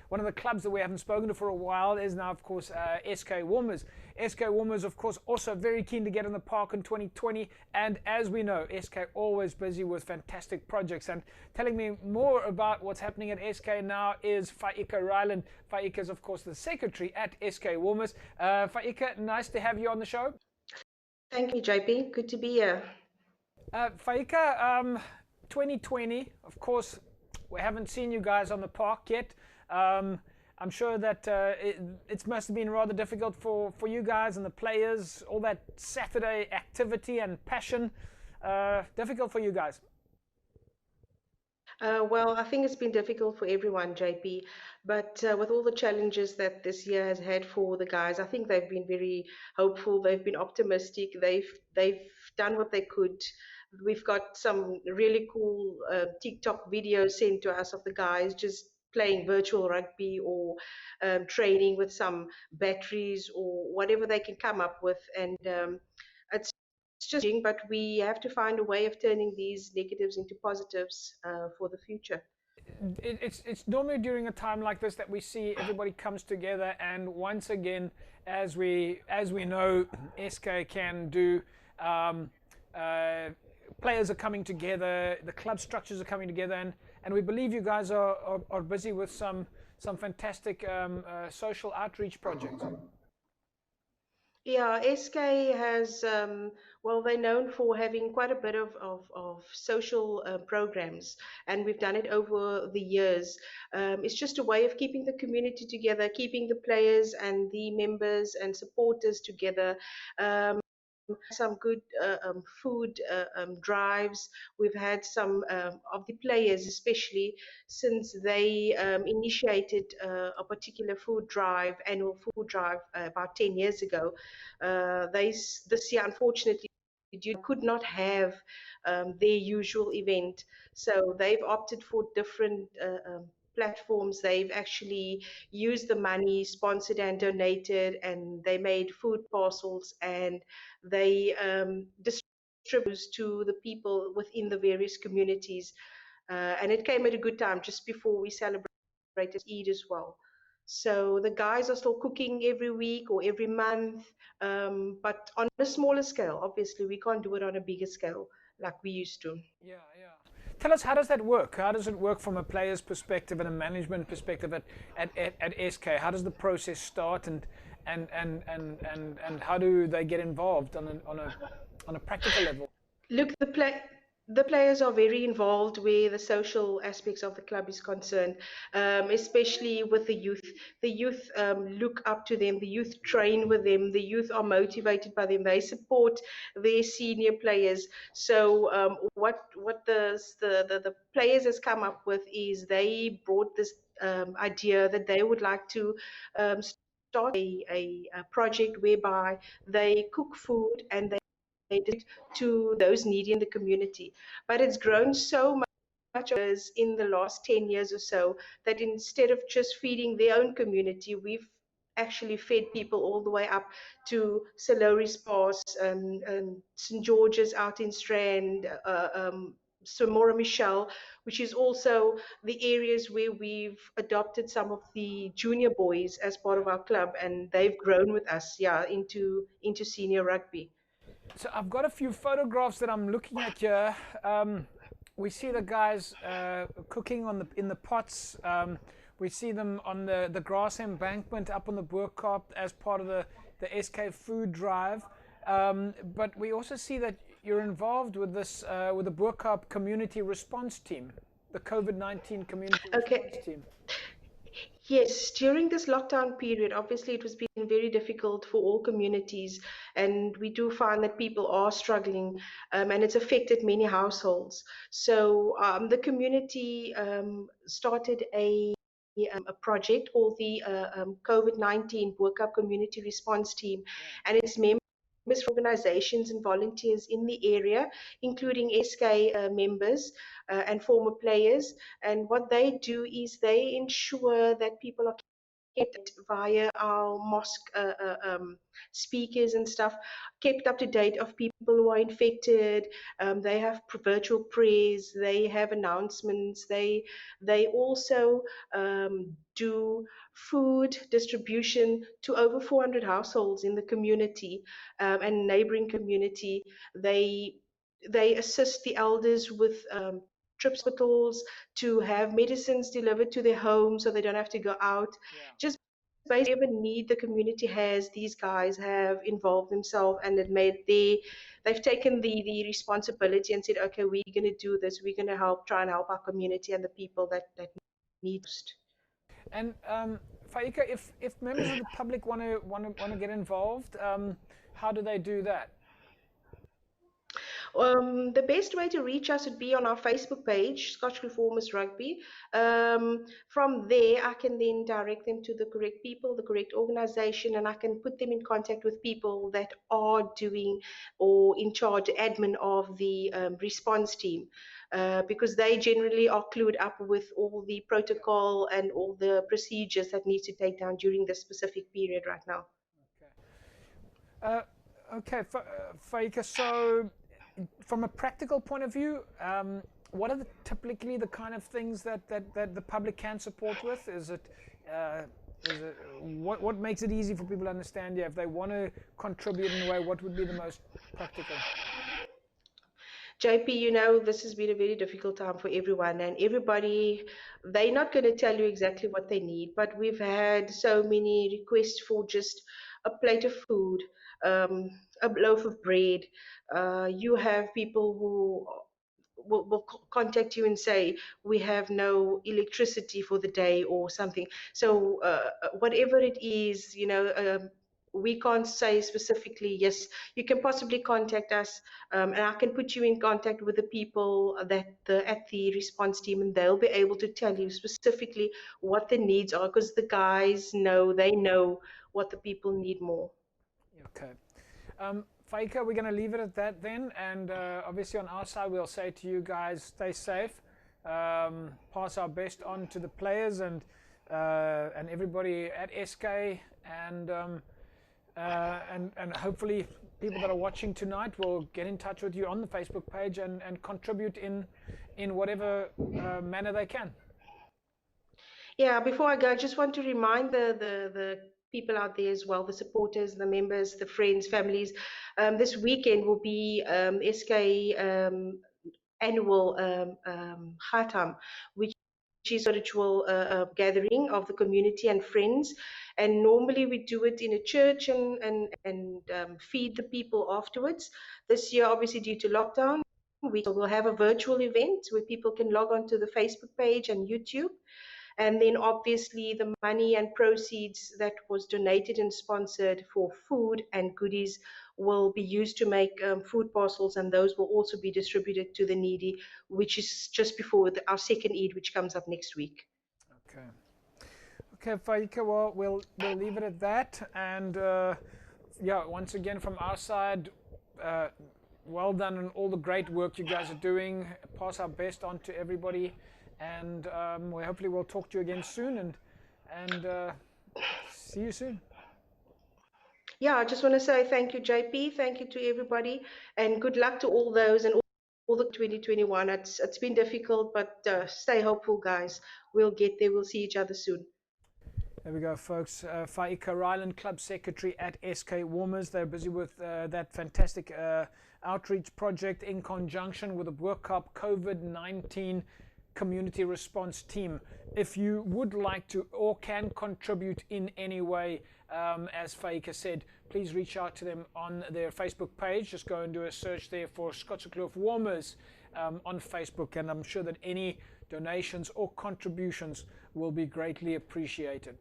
one of the clubs that we haven't spoken to for a while is now, of course, SK Walmers. SK Walmers, of course, also very keen to get in the park in 2020. And as we know, SK always busy with fantastic projects. And telling me more about what's happening at SK now is Faa-iekah Ryland. Faa-iekah is, of course, the secretary at SK Walmers. Faa-iekah, nice to have you on the show. Thank you, JP. Good to be here. Faa-iekah, 2020, of course, we haven't seen you guys on the park yet. I'm sure that it must have been rather difficult for you guys and the players, all that Saturday activity and passion. Difficult for you guys. Well, I think it's been difficult for everyone, JP, but with all the challenges that this year has had for the guys, I think they've been very hopeful. They've been optimistic. They've done what they could. We've got some really cool TikTok videos sent to us of the guys just playing virtual rugby or training with some batteries or whatever they can come up with, and it's just, but we have to find a way of turning these negatives into positives for the future. It's normally during a time like this that we see everybody comes together, and once again, as we know, SK can do. Players are coming together, the club structures are coming together, and we believe you guys are busy with some fantastic social outreach projects. Yeah, SK has, well, they're known for having quite a bit of social programs, and we've done it over the years. It's just a way of keeping the community together, keeping the players and the members and supporters together. Some good food drives. We've had some of the players, especially since they initiated a particular food drive, annual food drive, about 10 years ago. This year, unfortunately, could not have their usual event. So they've opted for different platforms. They've actually used the money, sponsored and donated, and they made food parcels, and they distribute to the people within the various communities. And it came at a good time just before we celebrated Eid as well. So the guys are still cooking every week or every month, but on a smaller scale. Obviously, we can't do it on a bigger scale like we used to. Yeah, yeah. Tell us, how does that work? How does it work from a player's perspective and a management perspective at SK? How does the process start, and how do they get involved on a practical level? Look, the players are very involved where the social aspects of the club is concerned, especially with the youth. The youth look up to them. The youth train with them. The youth are motivated by them. They support their senior players. So what the players has come up with is they brought this idea that they would like to start a project whereby they cook food and they to those needy in the community. But it's grown so much in the last 10 years or so that instead of just feeding their own community, we've actually fed people all the way up to Salori's Pass, St. George's out in Strand, Samora Michelle, which is also the areas where we've adopted some of the junior boys as part of our club, and they've grown with us, yeah, into senior rugby. So I've got a few photographs that I'm looking at here. We see the guys cooking in the pots. We see them on the grass embankment up on the Boerkaap as part of the SK food drive. But we also see that you're involved with this with the Boerkaap community response team, the COVID-19 community response team. Yes, during this lockdown period, obviously it was been very difficult for all communities, and we do find that people are struggling, and it's affected many households. So the community started a project called the COVID-19 Boerkaap Community Response Team, and its members from organizations and volunteers in the area, including SK members and former players. And what they do is they ensure that people are kept via our mosque speakers and stuff, kept up to date of people who are infected. They have virtual prayers. They have announcements. They also do food distribution to over 400 households in the community and neighboring community. They assist the elders with trips to hospitals, to have medicines delivered to their home so they don't have to go out. Yeah. Just basically whatever need the community has, these guys have involved themselves and they've taken the responsibility and said, okay, we're going to do this. We're going to try and help our community and the people that need most. And Faa-iekah, if members of the public want to get involved, how do they do that? The best way to reach us would be on our Facebook page, Schotsekloof Walmers Rugby. From there, I can then direct them to the correct people, the correct organization, and I can put them in contact with people that are doing or in charge, admin of the response team. Because they generally are clued up with all the protocol and all the procedures that need to take down during this specific period right now. Okay, Faa-iekah, so from a practical point of view, what are typically the kind of things that the public can support with? Is it what makes it easy for people to understand? Yeah, if they want to contribute in a way, what would be the most practical? JP, this has been a very difficult time for everyone, and everybody, they're not going to tell you exactly what they need, but we've had so many requests for just a plate of food, a loaf of bread. You have people who will contact you and say, we have no electricity for the day or something. So whatever it is, we can't say specifically, yes, you can possibly contact us, and I can put you in contact with the people at the response team, and they'll be able to tell you specifically what the needs are, because the guys they know what the people need more. Okay. Faa-iekah, we're going to leave it at that then, and obviously on our side we'll say to you guys, stay safe, pass our best on to the players and everybody at SK, and hopefully people that are watching tonight will get in touch with you on the Facebook page and contribute in whatever manner they can. Yeah, before I go, I just want to remind the people out there as well, the supporters, the members, the friends, families. This weekend will be SK annual Khatam, which is a ritual gathering of the community and friends. And normally we do it in a church and feed the people afterwards. This year, obviously due to lockdown, we will have a virtual event where people can log on to the Facebook page and YouTube. And then obviously the money and proceeds that was donated and sponsored for food and goodies will be used to make food parcels, and those will also be distributed to the needy, which is just before our second Eid, which comes up next week. Okay. Okay, Faa-iekah, well, we'll leave it at that. And yeah, once again from our side, well done on all the great work you guys are doing. Pass our best on to everybody. And we hopefully we'll talk to you again soon, and see you soon. Yeah, I just want to say thank you, JP. Thank you to everybody, and good luck to all those and all the 2021. It's been difficult, but stay hopeful, guys. We'll get there. We'll see each other soon. There we go, folks. Faa-iekah, Ryland Club Secretary at SK Walmers. They're busy with that fantastic outreach project in conjunction with the World Cup COVID-19 community response team. If you would like to or can contribute in any way, as Faa-iekah said, please reach out to them on their Facebook page. Just go and do a search there for Schotsekloof Walmers on Facebook, and I'm sure that any donations or contributions will be greatly appreciated.